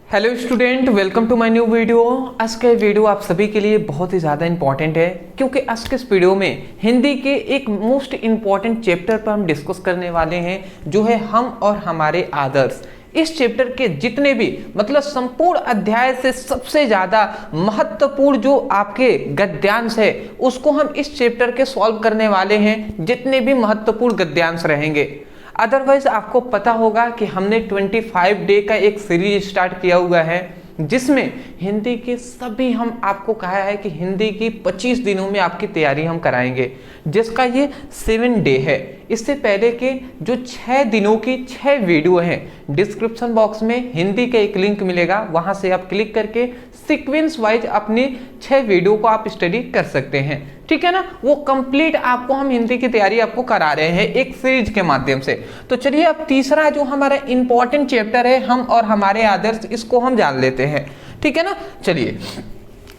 Hello student, welcome to my new video. आज का video आप सभी के लिए बहुत ही ज़्यादा इंपॉर्टेंट है क्योंकि आज के इस वीडियो में हिंदी के एक मोस्ट इंपॉर्टेंट चैप्टर पर हम डिस्कस करने वाले हैं, जो है हम और हमारे आदर्श। इस चैप्टर के जितने भी मतलब संपूर्ण अध्याय से सबसे ज़्यादा महत्वपूर्ण जो आपके गद्यांश है उसको हम इस चैप्टर के सॉल्व करने वाले हैं, जितने भी महत्वपूर्ण गद्यांश रहेंगे। अदरवाइज आपको पता होगा कि हमने 25 डे का एक सीरीज स्टार्ट किया हुआ है, जिसमें हिंदी के सभी हम आपको कहा है कि हिंदी की 25 दिनों में आपकी तैयारी हम कराएंगे, जिसका ये 7 डे है। इससे पहले के जो 6 दिनों की 6 वीडियो हैं, डिस्क्रिप्शन बॉक्स में हिंदी का एक लिंक मिलेगा, वहां से आप क्लिक करके सीक्वेंस वाइज अपने 6 वीडियो को आप स्टडी कर सकते हैं, ठीक है ना। वो कंप्लीट आपको हम हिंदी की तैयारी आपको करा रहे हैं एक सीरीज के माध्यम से। तो चलिए अब तीसरा जो हमारा इंपॉर्टेंट चैप्टर है हम और हमारे आदर्श, इसको हम जान लेते हैं, ठीक है ना। चलिए,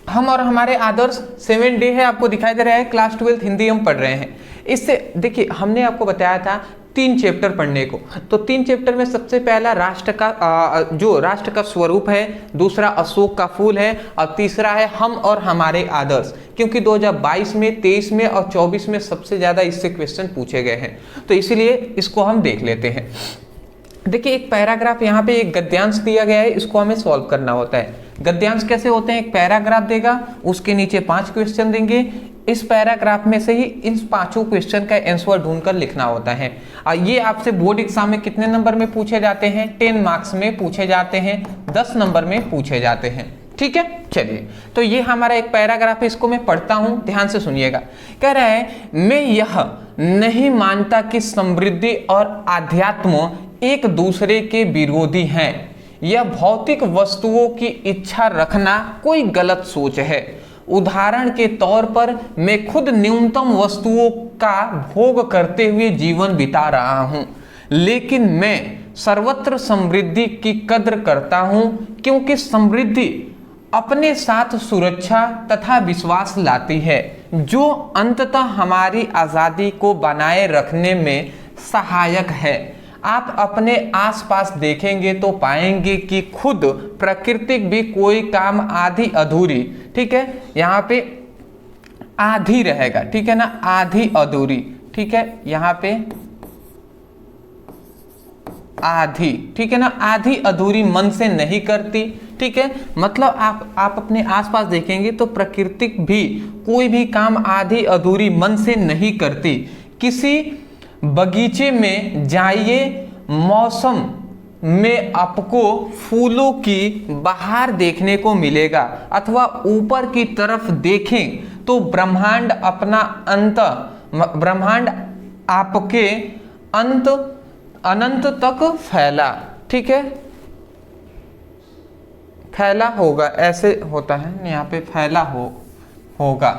हम और हमारे आदर्श 7 डे है, आपको दिखाई दे रहा है। क्लास 12 हिंदी हम पढ़ रहे हैं। इससे देखिए, हमने आपको बताया था 3 चैप्टर पढ़ने को। तो 3 चैप्टर में सबसे पहला राष्ट्र का जो राष्ट्र का स्वरूप है, दूसरा अशोक का फूल है, और तीसरा है हम और हमारे आदर्श। क्योंकि 2022 में, 23 में और 24 में सबसे ज्यादा इससे क्वेश्चन पूछे गए हैं, तो इसीलिए इसको हम देख लेते हैं। देखिए, एक पैराग्राफ यहाँ पे एक गद्यांश दिया गया है, इसको हमें सॉल्व करना होता है। गद्यांश कैसे होते हैं? एक पैराग्राफ देगा, उसके नीचे 5 क्वेश्चन देंगे, इस पैराग्राफ में से ही इन 5 क्वेश्चन का आंसर ढूंढकर लिखना होता है। और ये आपसे बोर्ड एग्जाम में कितने नंबर में पूछे जाते हैं? 10 मार्क्स में पूछे जाते हैं, 10 नंबर में पूछे जाते हैं, ठीक है। चलिए, तो ये हमारा एक पैराग्राफ है, इसको मैं पढ़ता हूं, ध्यान से सुनिएगा। कह रहा है, मैं यह नहीं मानता कि समृद्धि और आध्यात्म एक दूसरे के विरोधी हैं। यह भौतिक वस्तुओं की इच्छा रखना कोई गलत सोच है। उदाहरण के तौर पर मैं खुद न्यूनतम वस्तुओं का भोग करते हुए जीवन बिता रहा हूं, लेकिन मैं सर्वत्र समृद्धि की कद्र करता हूं, क्योंकि समृद्धि अपने साथ सुरक्षा तथा विश्वास लाती है, जो अंततः हमारी आज़ादी को बनाए रखने में सहायक है। आप अपने आसपास देखेंगे तो पाएंगे कि खुद प्राकृतिक भी कोई काम आधी अधूरी, ठीक है, यहाँ पे आधी रहेगा, ठीक है ना, आधी अधूरी, ठीक है, यहाँ पे आधी, ठीक है ना, आधी अधूरी मन से नहीं करती, ठीक है। मतलब आप अपने आसपास देखेंगे तो प्राकृतिक भी कोई भी काम आधी अधूरी मन से नहीं करती। किसी बगीचे में जाइए, मौसम में आपको फूलों की बहार देखने को मिलेगा, अथवा ऊपर की तरफ देखें तो ब्रह्मांड आपके अनंत तक फैला, ठीक है, फैला होगा, ऐसे होता है यहाँ पे, फैला होगा,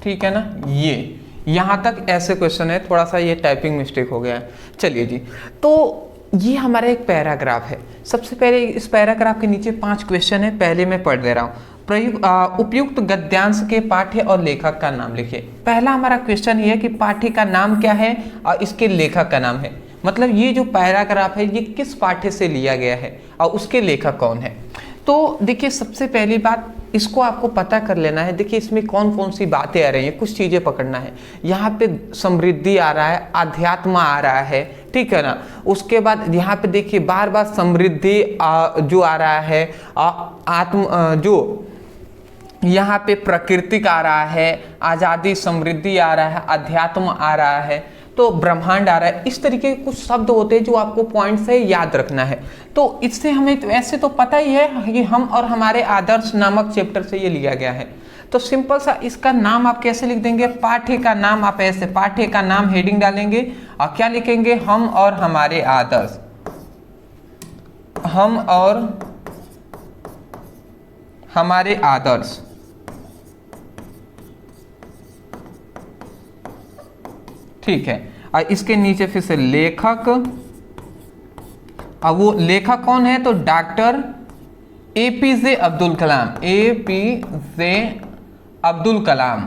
ठीक है ना। ये यहां तक ऐसे क्वेश्चन है, थोड़ा सा ये टाइपिंग मिस्टेक हो गया है। चलिए जी, तो ये हमारा एक पैराग्राफ है। सबसे पहले इस पैराग्राफ के नीचे 5 क्वेश्चन है, पहले मैं पढ़ दे रहा हूं। उपयुक्त गद्यांश के पाठ्य और लेखक का नाम लिखिए। पहला हमारा क्वेश्चन ये है कि पाठ्य का नाम क्या है और इसके लेखक का नाम है। मतलब ये जो पैराग्राफ है ये किस पाठ्य से लिया गया है और उसके लेखक कौन है। तो देखिए, सबसे पहली बात इसको आपको पता कर लेना है। देखिए, इसमें कौन कौन सी बातें आ रही हैं, कुछ चीजें पकड़ना है। यहाँ पे समृद्धि आ रहा है, आध्यात्म आ रहा है, ठीक है ना। उसके बाद यहाँ पे देखिए बार बार समृद्धि जो आ रहा है, जो यहाँ पे प्राकृतिक आ रहा है, आजादी, समृद्धि आ रहा है, अध्यात्म आ रहा है, तो ब्रह्मांड आ रहा है। इस तरीके के कुछ शब्द होते हैं जो आपको पॉइंट से याद रखना है। तो इससे हमें तो ऐसे तो पता ही है कि हम और हमारे आदर्श नामक चैप्टर से ये लिया गया है। तो सिंपल सा इसका नाम आप कैसे लिख देंगे? पाठ्य का नाम आप ऐसे, पाठ्य का नाम हेडिंग डालेंगे और क्या लिखेंगे? हम और हमारे आदर्श। हम और हमारे आदर्श, ठीक है। और इसके नीचे फिर से लेखक। अब वो लेखक कौन है? तो doctor APJ Abdul Kalam, APJ Abdul Kalam,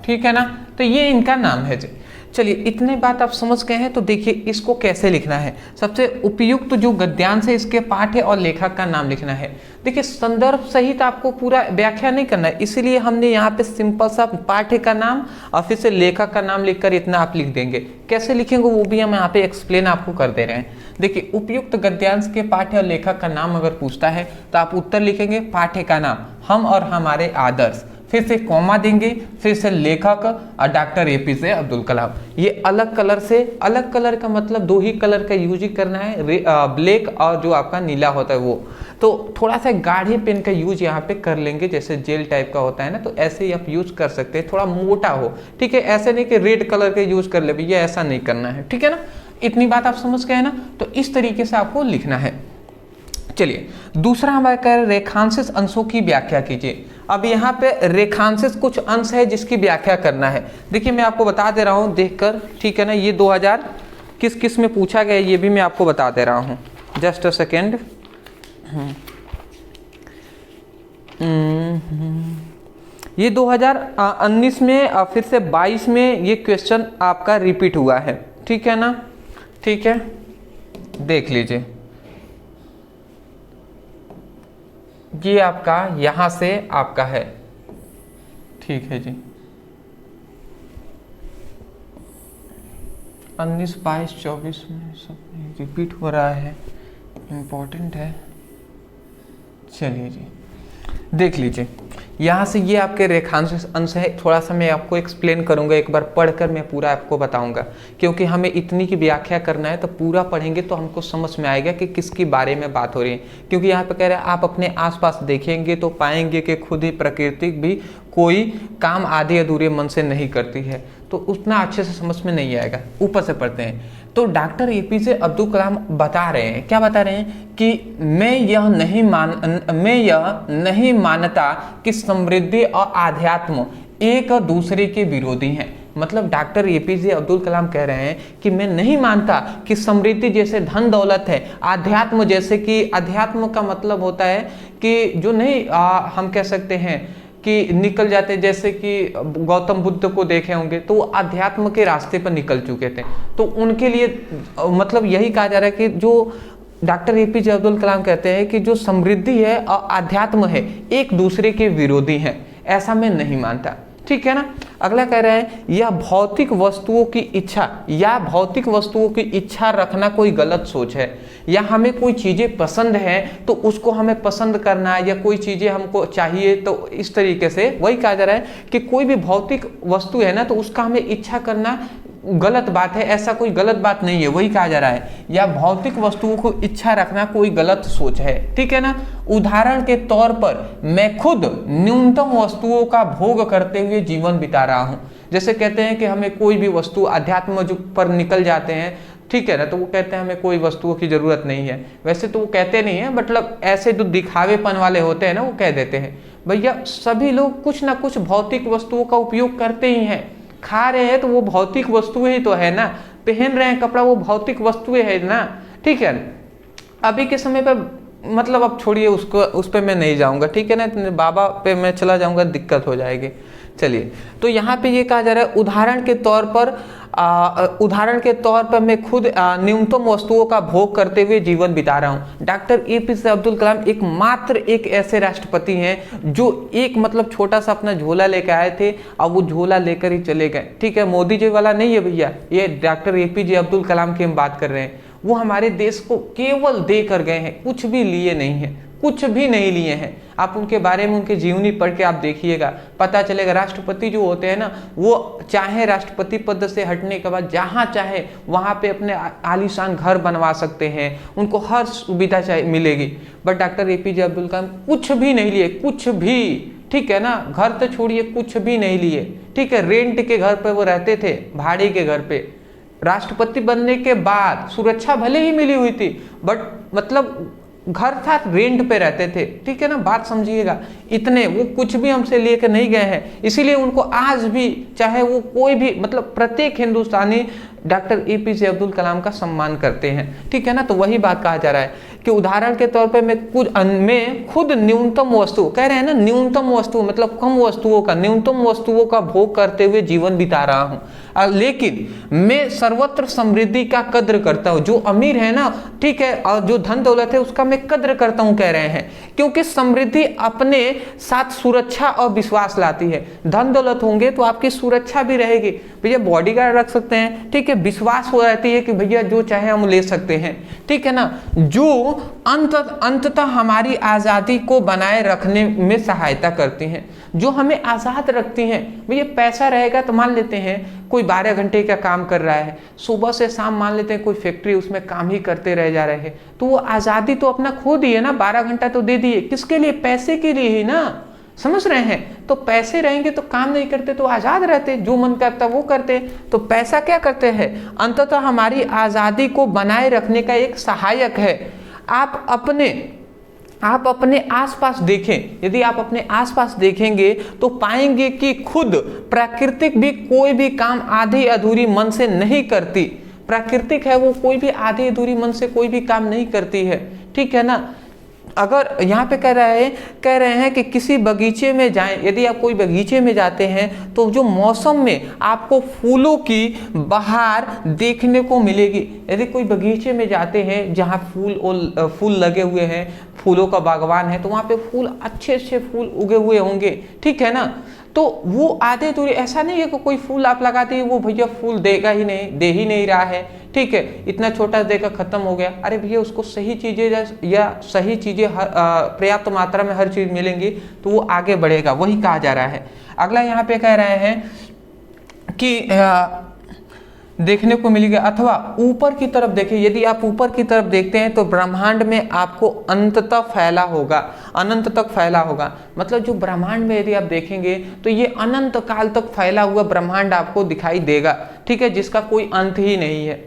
ठीक है ना। तो ये इनका नाम है जी। चलिए इतने बात आप समझ गए हैं, तो देखिए इसको कैसे लिखना है। सबसे उपयुक्त जो गद्यांश है इसके पाठ्य और लेखक का नाम लिखना है। देखिए संदर्भ सहित आपको पूरा व्याख्या नहीं करना है, इसीलिए हमने यहाँ पे सिंपल सा पाठ्य का नाम और फिर से लेखक का नाम लिखकर इतना आप लिख देंगे। कैसे लिखेंगे वो भी हम यहाँ पे एक्सप्लेन आपको कर दे रहे हैं। देखिए उपयुक्त गद्यांश के पाठ्य और लेखक का नाम अगर पूछता है तो आप उत्तर लिखेंगे पाठ्य का नाम हम और हमारे आदर्श, फिर से कॉमा देंगे, फिर से लेखक और डॉक्टर एपीजे अब्दुल कलाम। ये अलग कलर से, अलग कलर का मतलब दो ही कलर का यूज ही करना है, ब्लैक और जो आपका नीला होता है वो। तो थोड़ा सा गाढ़े पेन का यूज यहाँ पे कर लेंगे, जैसे जेल टाइप का होता है ना, तो ऐसे ही आप यूज कर सकते हैं, थोड़ा मोटा हो, ठीक है। ऐसे नहीं कि रेड कलर का यूज कर ले भैया, ऐसा नहीं करना है, ठीक है ना। इतनी बात आप समझ गए ना, तो इस तरीके से आपको लिखना है। चलिए दूसरा हमारा कह रहे रेखांशित अंशों की व्याख्या कीजिए। अब यहाँ पे रेखांशित कुछ अंश है जिसकी व्याख्या करना है। देखिए मैं आपको बता दे रहा हूँ देखकर, ठीक है ना। ये 2000 किस किस में पूछा गया ये भी मैं आपको बता दे रहा हूँ, जस्ट अ सेकेंड। ये 2019 में और फिर से 22 में ये क्वेश्चन आपका रिपीट हुआ है, ठीक है ना। ठीक है, देख लीजिए ये आपका यहां से आपका है, ठीक है जी। 19, 22, 24 में सब रिपीट हो रहा है, इम्पोर्टेंट है। चलिए जी देख लीजिए, यहाँ से ये आपके रेखांश अंश है। थोड़ा सा मैं आपको एक्सप्लेन करूँगा, एक बार पढ़कर मैं पूरा आपको बताऊँगा, क्योंकि हमें इतनी की व्याख्या करना है, तो पूरा पढ़ेंगे तो हमको समझ में आएगा कि किसके बारे में बात हो रही है। क्योंकि यहाँ पे कह रहे हैं आप अपने आसपास देखेंगे तो पाएंगे कि खुद ही प्रकृति भी कोई काम आधे अधूरे मन से नहीं करती है, तो उतना अच्छे से समझ में नहीं आएगा। ऊपर से पढ़ते हैं। तो डॉक्टर एपीजे अब्दुल कलाम बता रहे हैं, क्या बता रहे हैं कि मैं यह नहीं मानता कि समृद्धि और आध्यात्म एक दूसरे के विरोधी हैं। मतलब डॉक्टर एपीजे अब्दुल कलाम कह रहे हैं कि मैं नहीं मानता कि समृद्धि जैसे धन दौलत है, आध्यात्म जैसे कि, आध्यात्म का मतलब होता है कि जो नहीं हम कह सकते हैं कि निकल जाते, जैसे कि गौतम बुद्ध को देखे होंगे तो वो अध्यात्म के रास्ते पर निकल चुके थे, तो उनके लिए मतलब यही कहा जा रहा है कि जो डॉक्टर एपीजे अब्दुल कलाम कहते हैं कि जो समृद्धि है और अध्यात्म है एक दूसरे के विरोधी हैं, ऐसा मैं नहीं मानता, ठीक है ना। अगला कह रहे हैं यह भौतिक वस्तुओं की इच्छा या भौतिक वस्तुओं की इच्छा रखना कोई गलत सोच है, या हमें कोई चीज़ें पसंद है तो उसको हमें पसंद करना, या कोई चीज़ें हमको चाहिए, तो इस तरीके से वही कहा जा रहा है कि कोई भी भौतिक वस्तु है ना तो उसका हमें इच्छा करना गलत बात है, ऐसा कोई गलत बात नहीं है, वही कहा जा रहा है। या भौतिक वस्तुओं को इच्छा रखना कोई गलत सोच है, ठीक है ना। उदाहरण के तौर पर मैं खुद न्यूनतम वस्तुओं का भोग करते हुए जीवन बिता रहा हूँ। जैसे कहते हैं कि हमें कोई भी वस्तु अध्यात्म पर निकल जाते हैं, ठीक है ना, तो वो कहते हैं हमें कोई वस्तुओं की जरूरत नहीं है। वैसे तो वो कहते नहीं है, मतलब ऐसे जो दिखावेपन वाले होते हैं ना वो कह देते हैं। भैया सभी लोग कुछ ना कुछ भौतिक वस्तुओं का उपयोग करते ही हैं। खा रहे हैं तो वो भौतिक वस्तुएं ही तो है ना, पहन रहे हैं कपड़ा वो भौतिक वस्तुएं है ना, ठीक है। अभी के समय पर मतलब अब छोड़िए उसको, उस पर मैं नहीं जाऊंगा, ठीक है ना, बाबा पे मैं चला जाऊंगा दिक्कत हो जाएगी। चलिए तो यहाँ पे ये कहा जा रहा है उदाहरण के तौर पर मैं खुद न्यूनतम वस्तुओं का भोग करते हुए जीवन बिता रहा हूँ। डॉक्टर एपीजे अब्दुल कलाम एकमात्र एक ऐसे राष्ट्रपति हैं जो एक मतलब छोटा सा अपना झोला लेकर आए थे और वो झोला लेकर ही चले गए, ठीक है। मोदी जी वाला नहीं है भैया, ये डॉक्टर एपीजे अब्दुल कलाम की हम बात कर रहे हैं। वो हमारे देश को केवल दे कर गए हैं, कुछ भी लिए नहीं है, कुछ भी नहीं लिए हैं। आप उनके बारे में उनकी जीवनी पढ़ के आप देखिएगा, पता चलेगा। राष्ट्रपति जो होते हैं ना वो चाहे राष्ट्रपति पद से हटने के बाद जहाँ चाहे वहाँ पे अपने आलीशान घर बनवा सकते हैं, उनको हर सुविधा चाहिए मिलेगी। But doctor APJ Abdul Kalam कुछ भी नहीं लिए, कुछ भी, ठीक है ना। घर तो छोड़िए, कुछ भी नहीं लिए, ठीक है। रेंट के घर पे वो रहते थे, भाड़े के घर पे। राष्ट्रपति बनने के बाद सुरक्षा भले ही मिली हुई थी, बट मतलब घर था, रेंट पे रहते थे, ठीक है ना, बात समझिएगा। इतने, वो कुछ भी हमसे लेकर नहीं गए हैं, इसीलिए उनको आज भी चाहे वो कोई भी मतलब प्रत्येक हिंदुस्तानी डॉक्टर एपीजे अब्दुल कलाम का सम्मान करते हैं, ठीक है ना। तो वही बात कहा जा रहा है कि उदाहरण के तौर पे मैं खुद न्यूनतम वस्तु, कह रहे हैं ना न्यूनतम वस्तु मतलब कम वस्तुओं का, न्यूनतम वस्तुओं का भोग करते हुए जीवन बिता रहा हूँ, लेकिन मैं सर्वत्र समृद्धि का कद्र करता हूँ। जो अमीर है ना, ठीक है, और जो धन दौलत है उसका मैं कद्र करता हूँ, कह रहे हैं, क्योंकि समृद्धि अपने साथ सुरक्षा और विश्वास लाती है। धन दौलत होंगे तो आपकी सुरक्षा भी रहेगी, भैया बॉडीगार्ड रख सकते हैं, ठीक है, विश्वास हो जाती है कि भैया जो चाहे हम ले सकते हैं, ठीक है ना, जो अंततः हमारी आज़ादी को बनाए रखने में सहायता करती हैं, जो हमें आज़ाद रखती हैं। भैया पैसा रहेगा तो मान लेते हैं कोई 12 घंटे का काम कर रहा है, सुबह से शाम मान लेते हैं कोई फैक्ट्री, उसमें काम ही करते रह जा रहे हैं, तो वो आज़ादी तो अपना खो दी है ना, 12 घंटा तो दे दिए, किसके लिए? पैसे के लिए ही ना, समझ रहे हैं। तो पैसे रहेंगे तो काम नहीं करते तो आज़ाद रहते, जो मन करता वो करते। तो पैसा क्या करते हैं? अंततः हमारी आज़ादी को बनाए रखने का एक सहायक है। आप अपने आसपास देखें, यदि आप अपने आसपास देखेंगे तो पाएंगे कि खुद प्राकृतिक भी कोई भी काम आधी अधूरी मन से नहीं करती। प्राकृतिक है वो कोई भी आधी अधूरी मन से कोई भी काम नहीं करती है, ठीक है ना। अगर यहाँ पे कह रहे हैं कि किसी बगीचे में जाएं, यदि आप कोई बगीचे में जाते हैं तो जो मौसम में आपको फूलों की बहार देखने को मिलेगी। यदि कोई बगीचे में जाते हैं जहाँ फूल लगे हुए हैं, फूलों का बागवान है, तो वहाँ पे फूल अच्छे फूल उगे हुए होंगे, ठीक है ना। तो वो आधे अधूरे, ऐसा नहीं है कि कोई फूल आप लगा दिए वो भैया फूल देगा ही नहीं, दे ही नहीं रहा है, ठीक है, इतना छोटा देकर खत्म हो गया। अरे भैया उसको सही चीजें या सही चीजें पर्याप्त मात्रा में हर चीज मिलेंगी तो वो आगे बढ़ेगा, वही कहा जा रहा है। अगला यहाँ पे कह रहे हैं कि देखने को मिलेगा, अथवा ऊपर की तरफ देखिए, यदि आप ऊपर की तरफ देखते हैं तो ब्रह्मांड में आपको अंततः फैला होगा, अनंत तक फैला होगा। मतलब जो ब्रह्मांड में यदि आप देखेंगे तो ये अनंत काल तक फैला हुआ ब्रह्मांड आपको दिखाई देगा, ठीक है, जिसका कोई अंत ही नहीं है।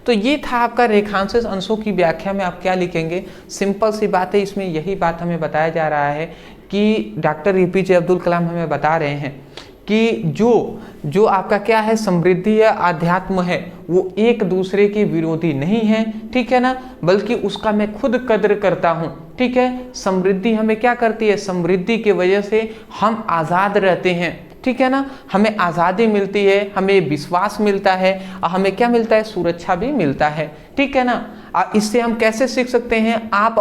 तो ये था आपका रेखांशित अंशों की व्याख्या में आप क्या लिखेंगे। सिंपल सी बात है, इसमें यही बात हमें बताया जा रहा है कि डॉक्टर एपीजे अब्दुल कलाम हमें बता रहे हैं कि जो आपका क्या है, समृद्धि या अध्यात्म है, वो एक दूसरे के विरोधी नहीं है, ठीक है ना, बल्कि उसका मैं खुद कद्र करता हूँ, ठीक है। समृद्धि हमें क्या करती है? समृद्धि की वजह से हम आज़ाद रहते हैं, ठीक है ना, हमें आज़ादी मिलती है, हमें विश्वास मिलता है और हमें क्या मिलता है? सुरक्षा भी मिलता है, ठीक है ना। इससे हम कैसे सीख सकते हैं? आप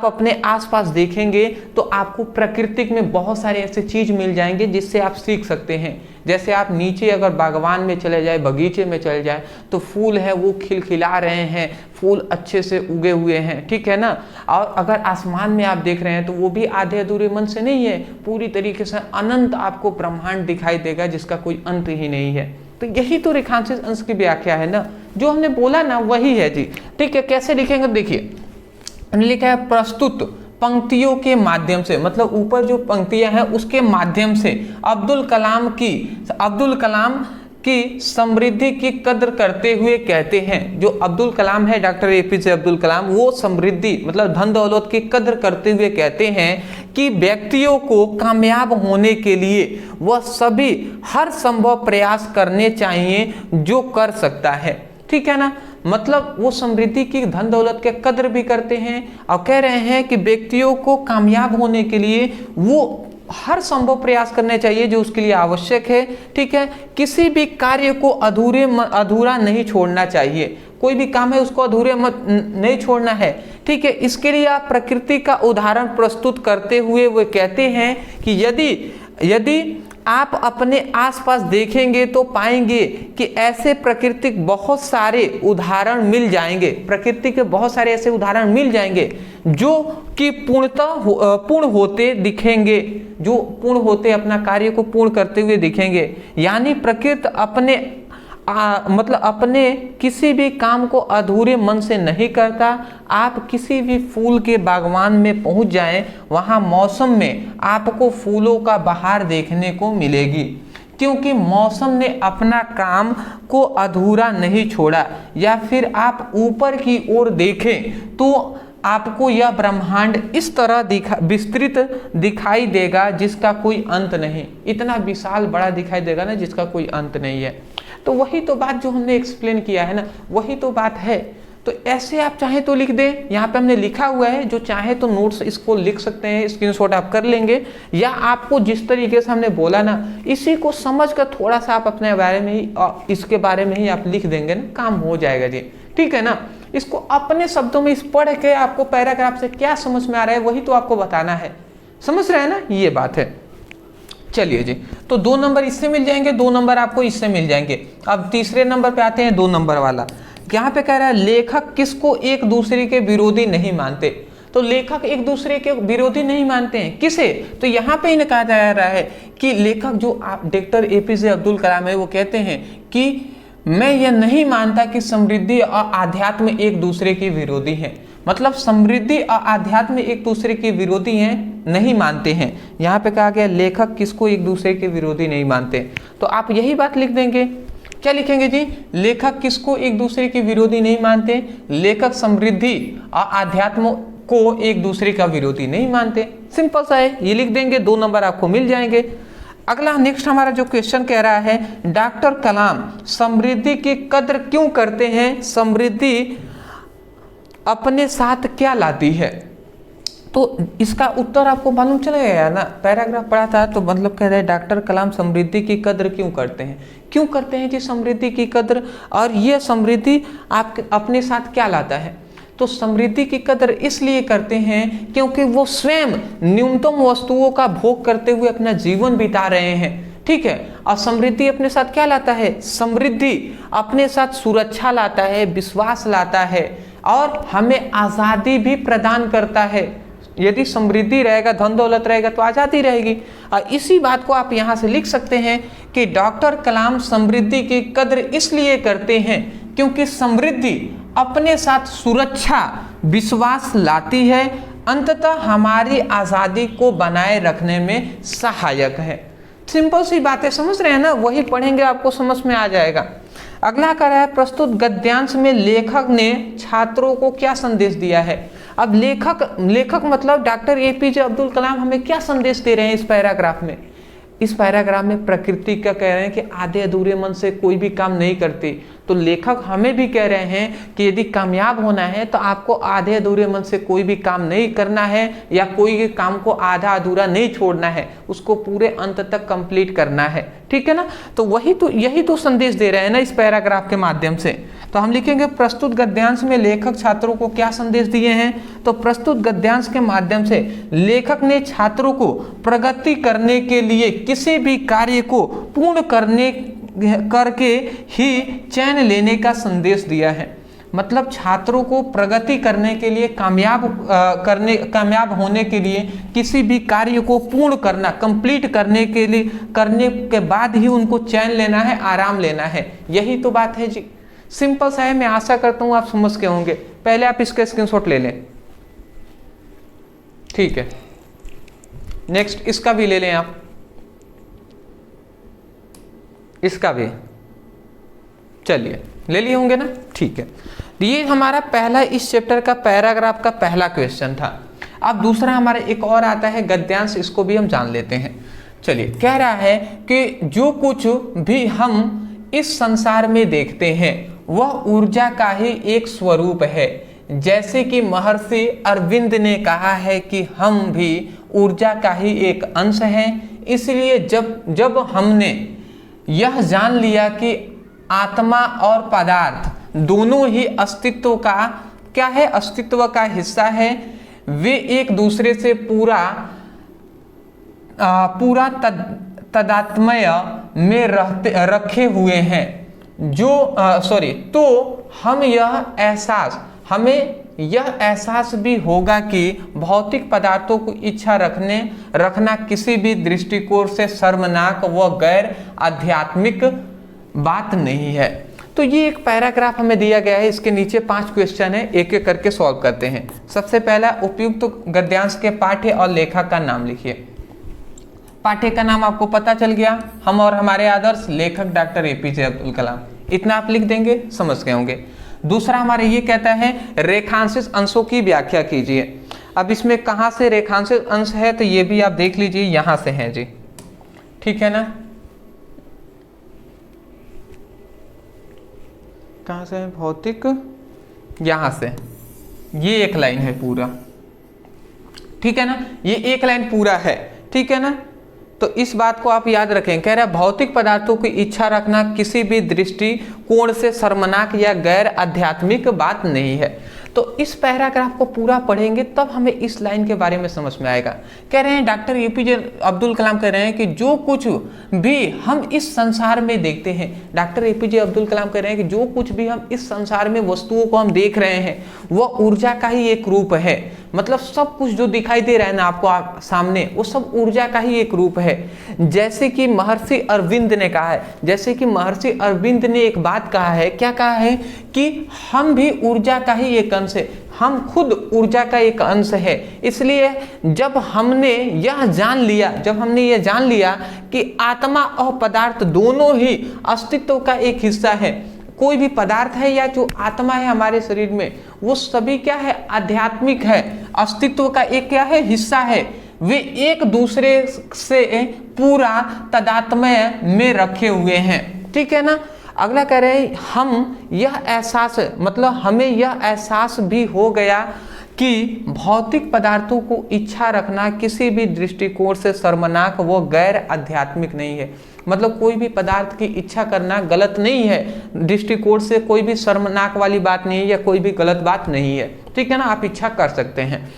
अपने आसपास देखेंगे तो आपको प्रकृति में बहुत सारे ऐसे चीज मिल जाएंगे जिससे आप सीख सकते हैं। जैसे आप नीचे अगर बागवान में चले जाए, बगीचे में चले जाए, तो फूल है वो खिलखिला रहे हैं, फूल अच्छे से उगे हुए हैं, ठीक है ना। और अगर आसमान में आप देख रहे हैं तो वो भी आधे अधूरे मन से नहीं है, पूरी तरीके से अनंत आपको ब्रह्मांड दिखाई देगा जिसका कोई अंत ही नहीं है। तो यही तो रेखांशित अंश की व्याख्या है ना, जो हमने बोला ना वही है जी, ठीक है। कैसे लिखेंगे? देखिए हमने लिखा है प्रस्तुत पंक्तियों के माध्यम से, मतलब ऊपर जो पंक्तियां हैं उसके माध्यम से अब्दुल कलाम की समृद्धि की कद्र करते हुए कहते हैं। जो अब्दुल कलाम है, डॉक्टर एपीजे अब्दुल कलाम, वो समृद्धि मतलब धन दौलत की कद्र करते हुए कहते हैं कि व्यक्तियों को कामयाब होने के लिए वह सभी हर संभव प्रयास करने चाहिए जो कर सकता है, ठीक है ना। मतलब वो समृद्धि की, धन दौलत के कद्र भी करते हैं और कह रहे हैं कि व्यक्तियों को कामयाब होने के लिए वो हर संभव प्रयास करने चाहिए जो उसके लिए आवश्यक है, ठीक है। किसी भी कार्य को अधूरा नहीं छोड़ना चाहिए, कोई भी काम है उसको अधूरे नहीं छोड़ना है, ठीक है। इसके लिए आप प्रकृति का उदाहरण प्रस्तुत करते हुए वो कहते हैं कि यदि आप अपने आसपास देखेंगे तो पाएंगे कि ऐसे प्राकृतिक बहुत सारे उदाहरण मिल जाएंगे, प्रकृति के बहुत सारे ऐसे उदाहरण मिल जाएंगे जो कि पूर्ण होते दिखेंगे, जो पूर्ण होते अपना कार्य को पूर्ण करते हुए दिखेंगे। यानी प्रकृति अपने किसी भी काम को अधूरे मन से नहीं करता। आप किसी भी फूल के बागवान में पहुंच जाएं, वहां मौसम में आपको फूलों का बहार देखने को मिलेगी, क्योंकि मौसम ने अपना काम को अधूरा नहीं छोड़ा। या फिर आप ऊपर की ओर देखें तो आपको यह ब्रह्मांड इस तरह विस्तृत दिखाई देगा जिसका कोई अंत नहीं। इतना विशाल बड़ा दिखाई देगा ना जिसका कोई अंत नहीं है। तो वही तो बात जो हमने एक्सप्लेन किया है ना, वही तो बात है। तो ऐसे आप चाहे तो लिख दें, यहाँ पे हमने लिखा हुआ है, जो चाहे तो नोट्स इसको लिख सकते हैं, स्क्रीनशॉट आप कर लेंगे, या आपको जिस तरीके से हमने बोला ना इसी को समझ कर थोड़ा सा आप अपने बारे में ही इसके बारे में ही आप लिख देंगे ना, काम हो जाएगा जी, ठीक है ना। इसको अपने शब्दों में इस पढ़ के आपको पैराग्राफ से क्या समझ में आ रहा है वही तो आपको बताना है, समझ रहे हैं ना, ये बात है। चलिए जी, तो 2 नंबर इससे मिल जाएंगे, 2 नंबर आपको इससे मिल जाएंगे। अब तीसरे नंबर पे आते हैं, 2 नंबर वाला। यहाँ पे कह रहा है लेखक किसको एक दूसरे के विरोधी नहीं मानते। तो लेखक एक दूसरे के विरोधी नहीं मानते हैं, किसे? तो यहाँ पे इन्हें कहा जा रहा है कि लेखक जो डॉक्टर APJ अब्दुल कलाम है वो कहते हैं कि मैं यह नहीं मानता कि समृद्धि और आध्यात्म एक दूसरे के विरोधी हैं। मतलब समृद्धि और आध्यात्म एक दूसरे के विरोधी हैं, नहीं मानते हैं। यहाँ पे कहा गया लेखक किसको एक दूसरे के विरोधी नहीं मानते, तो आप यही बात लिख देंगे। क्या लिखेंगे जी? लेखक किसको एक दूसरे के विरोधी नहीं मानते? लेखक समृद्धि और आध्यात्म को एक दूसरे का विरोधी नहीं मानते। सिंपल सा है, ये लिख देंगे, 2 नंबर आपको मिल जाएंगे। अगला नेक्स्ट हमारा जो क्वेश्चन कह रहा है डॉक्टर कलाम समृद्धि की कद्र क्यों करते हैं? समृद्धि अपने साथ क्या लाती है? तो इसका उत्तर आपको मालूम चल गया ना, पैराग्राफ पढ़ा था तो मतलब कह रहे हैं डॉक्टर कलाम समृद्धि की कद्र क्यों करते हैं? क्यों करते हैं जी समृद्धि की कद्र, और यह समृद्धि आप अपने साथ क्या लाता है? तो समृद्धि की कद्र इसलिए करते हैं क्योंकि वो स्वयं न्यूनतम वस्तुओं का भोग करते हुए अपना जीवन बिता रहे हैं, ठीक है। और समृद्धि अपने साथ क्या लाता है? समृद्धि अपने साथ सुरक्षा लाता है, विश्वास लाता है, और हमें आज़ादी भी प्रदान करता है। यदि समृद्धि रहेगा, धन दौलत रहेगा तो आज़ादी रहेगी। और इसी बात को आप यहाँ से लिख सकते हैं कि डॉक्टर कलाम समृद्धि की कद्र इसलिए करते हैं क्योंकि समृद्धि अपने साथ सुरक्षा, विश्वास लाती है, अंततः हमारी आज़ादी को बनाए रखने में सहायक है। सिंपल सी बातें समझ रहे हैं ना, वही पढ़ेंगे आपको समझ में आ जाएगा। अगला कर रहा है प्रस्तुत गद्यांश में लेखक ने छात्रों को क्या संदेश दिया है? अब लेखक मतलब डॉक्टर APJ अब्दुल कलाम हमें क्या संदेश दे रहे हैं इस पैराग्राफ में? इस पैराग्राफ में प्रकृति का कह रहे हैं कि आधे अधूरे मन से कोई भी काम नहीं करती। तो लेखक हमें भी कह रहे हैं कि यदि कामयाब होना है तो आपको आधे अधूरे मन से कोई भी काम नहीं करना है, या कोई काम को आधा अधूरा नहीं छोड़ना है, उसको पूरे अंत तक कंप्लीट करना है, ठीक है ना। तो यही तो संदेश दे रहे हैं ना इस पैराग्राफ के माध्यम से। तो हम लिखेंगे प्रस्तुत गद्यांश में लेखक छात्रों को क्या संदेश दिए हैं? तो प्रस्तुत गद्यांश के माध्यम से लेखक ने छात्रों को प्रगति करने के लिए किसी भी कार्य को पूर्ण करके ही चैन लेने का संदेश दिया है। मतलब छात्रों को प्रगति करने के लिए, कामयाब होने के लिए किसी भी कार्य को पूर्ण करना, कंप्लीट करने के बाद ही उनको चैन लेना है, आराम लेना है। यही तो बात है जी, सिंपल सा है। मैं आशा करता हूं आप समझ के होंगे। पहले आप इसका स्क्रीनशॉट ले लें, ठीक है। नेक्स्ट इसका भी ले लें आप, इसका भी चलिए ले लिए होंगे ना, ठीक है। ये हमारा पहला इस चैप्टर का पैराग्राफ का पहला क्वेश्चन था। अब दूसरा हमारा एक और आता है गद्यांश, इसको भी हम जान लेते हैं। चलिए, कह रहा है कि जो कुछ भी हम इस संसार में देखते हैं वह ऊर्जा का ही एक स्वरूप है। जैसे कि महर्षि अरविंद ने कहा है कि हम भी ऊर्जा का ही एक अंश हैं। इसलिए जब हमने यह जान लिया कि आत्मा और पदार्थ दोनों ही अस्तित्व का क्या है, अस्तित्व का हिस्सा है, वे एक दूसरे से पूरा तदात्म्य में रखे हुए हैं। तो हमें यह एहसास भी होगा कि भौतिक पदार्थों को इच्छा रखना किसी भी दृष्टिकोण से शर्मनाक व गैर आध्यात्मिक बात नहीं है। तो ये एक पैराग्राफ हमें दिया गया है, इसके नीचे 5 क्वेश्चन है, एक एक करके सॉल्व करते हैं। सबसे पहला, उपयुक्त गद्यांश के पाठ्य और लेखक का नाम लिखिए। पाठ्य का नाम आपको पता चल गया, हम और हमारे आदर्श, लेखक डॉक्टर APJ अब्दुल कलाम, इतना आप लिख देंगे, समझ गए होंगे। दूसरा हमारा ये कहता है रेखांशित अंशों की व्याख्या कीजिए। अब इसमें कहाँ से रेखांशित अंश है तो ये भी आप देख लीजिए, यहां से है जी, ठीक है ना। कहाँ से है भौतिक, यहां से, ये एक लाइन है पूरा, ठीक है ना, ये एक लाइन पूरा है, ठीक है ना। तो इस बात को आप याद रखें। कह रहा है भौतिक पदार्थों की इच्छा रखना किसी भी दृष्टिकोण से शर्मनाक या गैर आध्यात्मिक बात नहीं है। तो इस पैराग्राफ को पूरा पढ़ेंगे तब हमें इस लाइन के बारे में समझ में आएगा। कह रहे हैं डॉक्टर एपीजे अब्दुल कलाम कह रहे हैं कि जो कुछ भी हम इस संसार में देखते हैं, डॉक्टर एपीजे अब्दुल कलाम कह रहे हैं कि जो कुछ भी हम इस संसार में वस्तुओं को हम देख रहे हैं वह ऊर्जा का ही एक रूप है। मतलब सब कुछ जो दिखाई दे रहा है ना आपको सामने, वो सब ऊर्जा का ही एक रूप है। जैसे कि महर्षि अरविंद ने कहा है, जैसे कि महर्षि अरविंद ने एक बात कहा है, क्या कहा है कि हम भी ऊर्जा का ही एक अंश है, हम खुद ऊर्जा का एक अंश है। इसलिए जब हमने यह जान लिया कि आत्मा और पदार्थ दोनों ही अस्तित्व का एक हिस्सा है, कोई भी पदार्थ है या जो आत्मा है हमारे शरीर में, वो सभी क्या है, आध्यात्मिक है, अस्तित्व का एक क्या है, हिस्सा है। वे एक दूसरे से पूरा तादात्म्य में रखे हुए हैं, ठीक है ना। अगला कह रहे हैं हम यह एहसास, मतलब हमें यह एहसास भी हो गया कि भौतिक पदार्थों को इच्छा रखना किसी भी दृष्टिकोण से शर्मनाक व गैर आध्यात्मिक नहीं है। मतलब कोई भी पदार्थ की इच्छा करना गलत नहीं है, दृष्टिकोण से कोई भी शर्मनाक वाली बात नहीं है या कोई भी गलत बात नहीं है, ठीक है ना, आप इच्छा कर सकते हैं।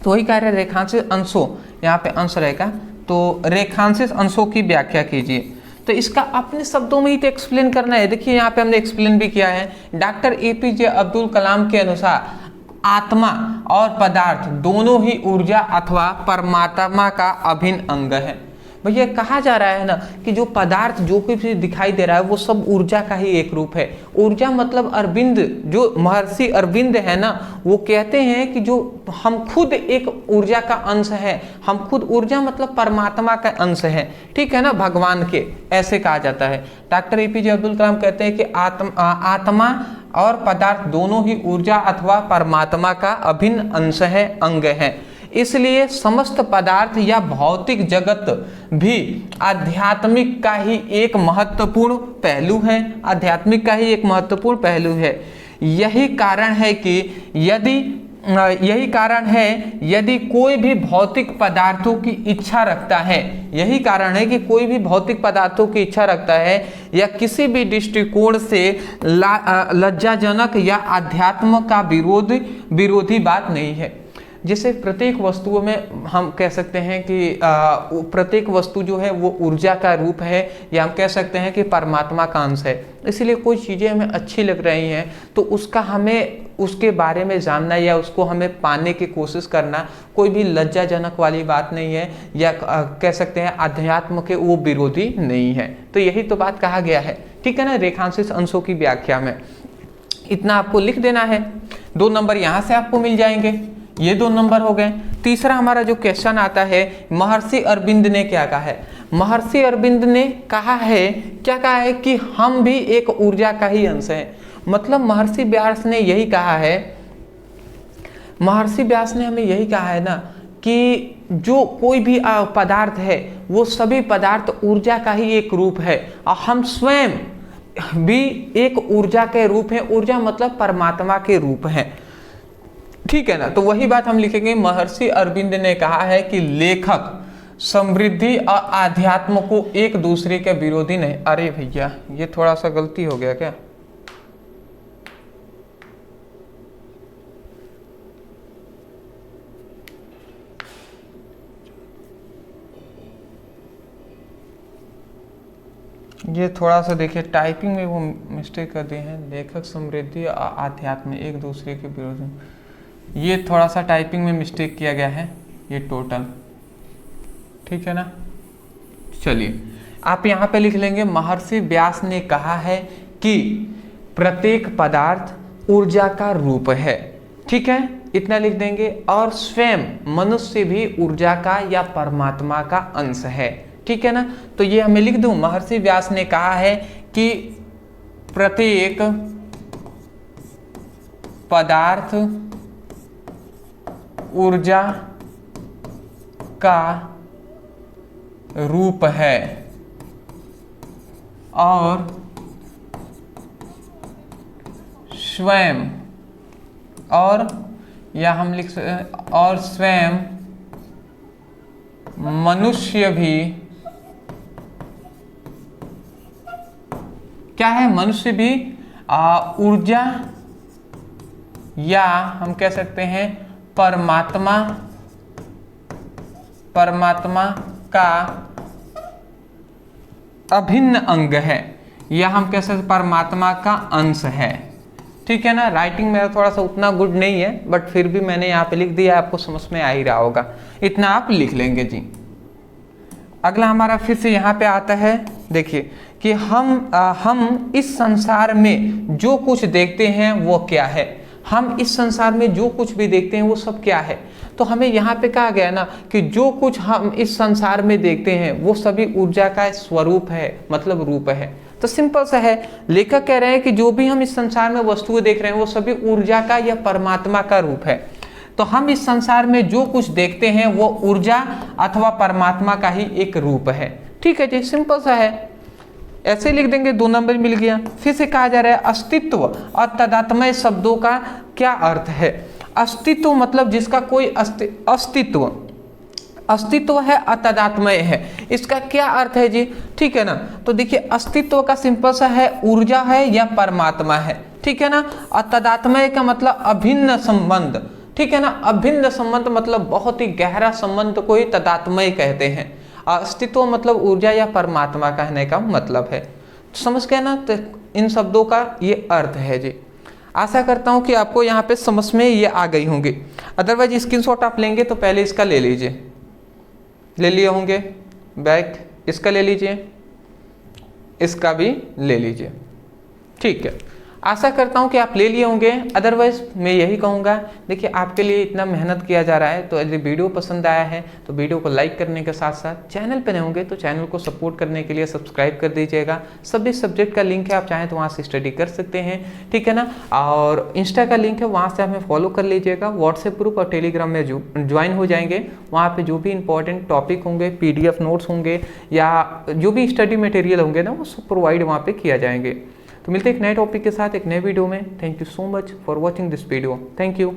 तो वही कह रहे हैं रेखांशित अंशों, यहाँ पे अंश रहेगा, तो रेखांशित अंशों की व्याख्या कीजिए। तो इसका अपने शब्दों में ही तो एक्सप्लेन करना है। देखिए यहाँ पे हमने एक्सप्लेन भी किया है। डॉक्टर एपीजे अब्दुल कलाम के अनुसार आत्मा और पदार्थ दोनों ही ऊर्जा अथवा परमात्मा का अभिन्न अंग है। भैया कहा जा रहा है ना कि जो पदार्थ जो कुछ भी दिखाई दे रहा है वो सब ऊर्जा का ही एक रूप है। ऊर्जा मतलब अरविंद, जो महर्षि अरविंद है ना, वो कहते हैं कि जो हम खुद एक ऊर्जा का अंश है, हम खुद, ऊर्जा मतलब परमात्मा का अंश है, ठीक है ना, भगवान के, ऐसे कहा जाता है। डॉक्टर एपीजे अब्दुल कलाम कहते हैं कि आत्मा और पदार्थ दोनों ही ऊर्जा अथवा परमात्मा का अभिन्न अंश है, अंग है। इसलिए समस्त पदार्थ या भौतिक जगत भी आध्यात्मिक का ही एक महत्वपूर्ण पहलू है, आध्यात्मिक का ही एक महत्वपूर्ण पहलू है। यही कारण है कि यदि कोई भी भौतिक पदार्थों की इच्छा रखता है, यही कारण है कि कोई भी भौतिक पदार्थों की इच्छा रखता है या किसी भी दृष्टिकोण से लज्जाजनक या अध्यात्म का विरोधी बात नहीं है। जैसे प्रत्येक वस्तुओं में हम कह सकते हैं कि प्रत्येक वस्तु जो है वो ऊर्जा का रूप है, या हम कह सकते हैं कि परमात्मा का अंश है। इसलिए कोई चीज़ें हमें अच्छी लग रही हैं तो उसका हमें उसके बारे में जानना या उसको हमें पाने की कोशिश करना कोई भी लज्जाजनक वाली बात नहीं है, या कह सकते हैं अध्यात्म के वो विरोधी नहीं है। तो यही तो बात कहा गया है, ठीक है ना, रेखांशित अंशों की व्याख्या में। इतना आपको लिख देना है, 2 नंबर यहाँ से आपको मिल जाएंगे, ये 2 नंबर हो गए। तीसरा हमारा जो क्वेश्चन आता है, महर्षि अरविंद ने क्या कहा है। महर्षि अरविंद ने कहा है, क्या कहा है कि हम भी एक ऊर्जा का ही अंश है। मतलब महर्षि व्यास ने यही कहा है, महर्षि व्यास ने हमें यही कहा है ना कि जो कोई भी पदार्थ है वो सभी पदार्थ ऊर्जा का ही एक रूप है, और हम स्वयं भी एक ऊर्जा के रूप हैं। ऊर्जा मतलब परमात्मा के रूप हैं, ठीक है ना। तो वही बात हम लिखेंगे, महर्षि अरविंद ने कहा है कि लेखक समृद्धि और आध्यात्म को एक दूसरे के विरोधी नहीं। अरे भैया ये थोड़ा सा गलती हो गया क्या, ये थोड़ा सा देखिए टाइपिंग में वो मिस्टेक कर दिए हैं। लेखक समृद्धि और आध्यात्म एक दूसरे के विरोधी, ये थोड़ा सा टाइपिंग में मिस्टेक किया गया है, ये टोटल, ठीक है ना। चलिए आप यहाँ पे लिख लेंगे, महर्षि व्यास ने कहा है कि प्रत्येक पदार्थ ऊर्जा का रूप है, ठीक है, इतना लिख देंगे। और स्वयं मनुष्य भी ऊर्जा का या परमात्मा का अंश है, ठीक है ना। तो ये हमें लिख दूं, महर्षि व्यास ने कहा है कि प्रत्येक पदार्थ ऊर्जा का रूप है और स्वयं और या हम लिख और स्वयं मनुष्य भी क्या है, मनुष्य भी ऊर्जा या हम कह सकते हैं परमात्मा का अभिन्न अंग है, या हम कह सकते परमात्मा का अंश है। ठीक है ना। राइटिंग मेरा थोड़ा सा उतना गुड नहीं है, बट फिर भी मैंने यहाँ पे लिख दिया, आपको समझ में आ ही रहा होगा, इतना आप लिख लेंगे जी। अगला हमारा फिर से यहाँ पे आता है, देखिए कि हम इस संसार में जो कुछ देखते हैं वो क्या है। हम इस संसार में जो कुछ भी देखते हैं वो सब क्या है। तो हमें यहाँ पे कहा गया ना कि जो कुछ हम इस संसार में देखते हैं वो सभी ऊर्जा का स्वरूप है, मतलब रूप है। तो सिंपल सा है, लेखक कह रहे हैं कि जो भी हम इस संसार में वस्तुएं देख रहे हैं वो सभी ऊर्जा का या परमात्मा का रूप है। तो हम इस संसार में जो कुछ देखते हैं वो ऊर्जा अथवा परमात्मा का ही एक रूप है। ठीक है जी, सिंपल सा है, ऐसे लिख देंगे, 2 नंबर मिल गया। फिर से कहा जा रहा है अस्तित्व और तदात्मय शब्दों का क्या अर्थ है। अस्तित्व मतलब जिसका कोई अस्तित्व है, अतदात्मय है, इसका क्या अर्थ है जी। ठीक है ना। तो देखिए अस्तित्व का सिंपल सा है ऊर्जा है या परमात्मा है। ठीक है ना। अतदात्मय का मतलब अभिन्न संबंध। ठीक है ना। अभिन्न संबंध मतलब बहुत ही गहरा संबंध को ही तदात्मय कहते हैं। अस्तित्व मतलब ऊर्जा या परमात्मा कहने का मतलब है। तो समझ गए ना। तो इन शब्दों का ये अर्थ है जी। आशा करता हूँ कि आपको यहाँ पे समझ में ये आ गई होंगी। अदरवाइज स्क्रीनशॉट आप लेंगे तो पहले इसका ले लीजिए, ले लिए होंगे, बैक इसका ले लीजिए, इसका भी ले लीजिए। ठीक है, आशा करता हूँ कि आप ले लिए होंगे। अदरवाइज मैं यही कहूँगा, देखिए आपके लिए इतना मेहनत किया जा रहा है, तो यदि वीडियो पसंद आया है तो वीडियो को लाइक करने के साथ साथ चैनल पर नए होंगे तो चैनल को सपोर्ट करने के लिए सब्सक्राइब कर दीजिएगा। सभी सब्जेक्ट का लिंक है, आप चाहें तो वहाँ से स्टडी कर सकते हैं। ठीक है ना। और इंस्टा का लिंक है, वहाँ से हमें फॉलो कर लीजिएगा। व्हाट्सएप ग्रुप और टेलीग्राम में ज्वाइन हो जाएंगे। वहाँ पर जो भी इंपॉर्टेंट टॉपिक होंगे, PDF नोट्स होंगे या जो भी स्टडी मटेरियल होंगे ना, वो सब प्रोवाइड वहाँ पर किया जाएंगे। तो मिलते हैं एक नए टॉपिक के साथ एक नए वीडियो में। Thank you so much for watching this video. Thank you.